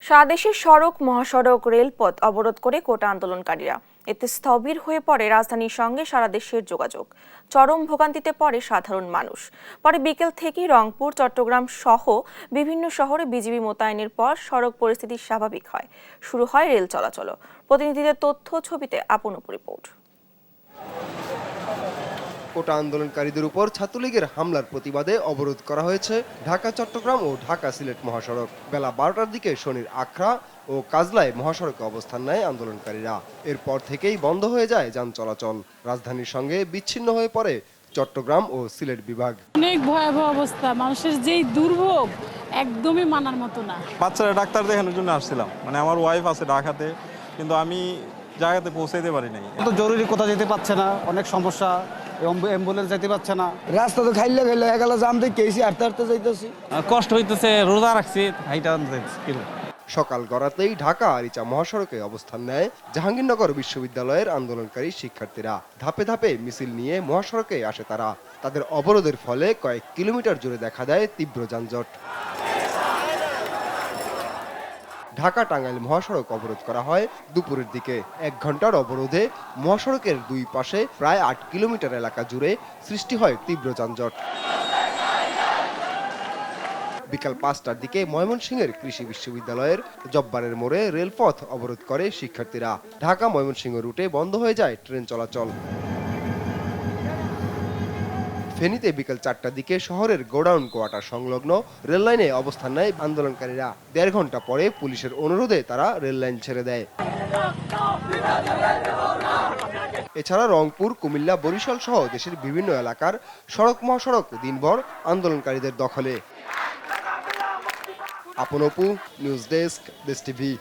সারা দেশের সড়ক, মহাসড়ক, রেলপথ অবরোধ করে কোটা আন্দোলনকারীরা। এতে স্থবির হয়ে পড়ে রাজধানীর সঙ্গে সারা দেশের যোগাযোগ। চরম ভোগান্তিতে পড়ে সাধারণ মানুষ। পরে বিকেল থেকেই রংপুর, চট্টগ্রাম সহ বিভিন্ন শহরে বিজিবি মোতায়েনের পর সড়ক পরিস্থিতি স্বাভাবিক হয়। শুরু হয় রেল চলাচল। প্রতিনিধিদের তথ্য, ছবিতে আপনপু রিপোর্ট। কোটা আন্দোলনকারীদের উপর ছাত্রলীগের হামলার প্রতিবাদে অবরোধ করা হয়েছে ঢাকা, চট্টগ্রাম ও ঢাকা সিলেট মহাসড়ক। বেলা 12টার দিকে শনির আখড়া ও কাজলায় মহাসড়কে অবস্থান নেয় আন্দোলনকারীরা। এরপর থেকেই বন্ধ হয়ে যায় যান চলাচল। রাজধানীর সঙ্গে বিচ্ছিন্ন হয়ে পড়ে চট্টগ্রাম ও সিলেট বিভাগ। অনেক ভয়াবহ অবস্থা, মানুষের যেই দুর্ভোগ একদমই মানার মতো না। বাচ্চারা ডাক্তার দেখানোর জন্য আসছিলাম, আমার ওয়াইফ আছে ঢাকাতে, কিন্তু আমি জায়গাতে পৌঁছাইতে পারি নাই। তো জরুরি কোথাও যেতে পারছে না, অনেক সমস্যা, অ্যাম্বুলেন্স যেতে পারছে না। রাস্তা তো খাইলে এগালা জাম দেখেছি, হাঁটতে হাঁটতে যাইতেছি। কষ্ট হইতেছে, রোজা রাখছি, হাইটা সকাল গড়াতেই ঢাকা আরিচা মহাসড়কে অবস্থান নেয় জাহাঙ্গীরনগর বিশ্ববিদ্যালয়ের আন্দোলনকারী শিক্ষার্থীরা। ধাপে ধাপে মিছিল নিয়ে মহাসড়কে আসে তারা। তাদের অবরোধের ফলে কয়েক কিলোমিটার জুড়ে দেখা দেয় তীব্র যানজট। ঢাকা টাঙ্গাইল মহাসড়ক অবরোধ করা হয় দুপুরের দিকে। 1 ঘন্টার অবরোধে মহাসড়কের দুই পাশে প্রায় 8 কিলোমিটার এলাকা জুড়ে সৃষ্টি হয় তীব্র যানজট। বিকাল 5টার দিকে ময়মনসিংহের কৃষি বিশ্ববিদ্যালয়ের জব্বারের মোড়ে রেলপথ অবরোধ করে শিক্ষার্থীরা। ঢাকা ময়মনসিংহ রুটে বন্ধ হয়ে যায় ট্রেন চলাচল। ফেনীতে বিকেল 4টার দিকে শহরের গোডাউন কোয়ার্টার সংলগ্ন রেললাইনে অবস্থান নেয় আন্দোলনকারীরা। 1.5 ঘন্টা পরে পুলিশের অনুরোধে তারা রেললাইন ছেড়ে দেয়। এছাড়া রংপুর, কুমিল্লা, বরিশাল সহ দেশের বিভিন্ন এলাকার সড়ক, মহাসড়ক দিনভর আন্দোলনকারীদের দখলে। আপনপু, নিউজ ডেস্ক, দেশ টিভি।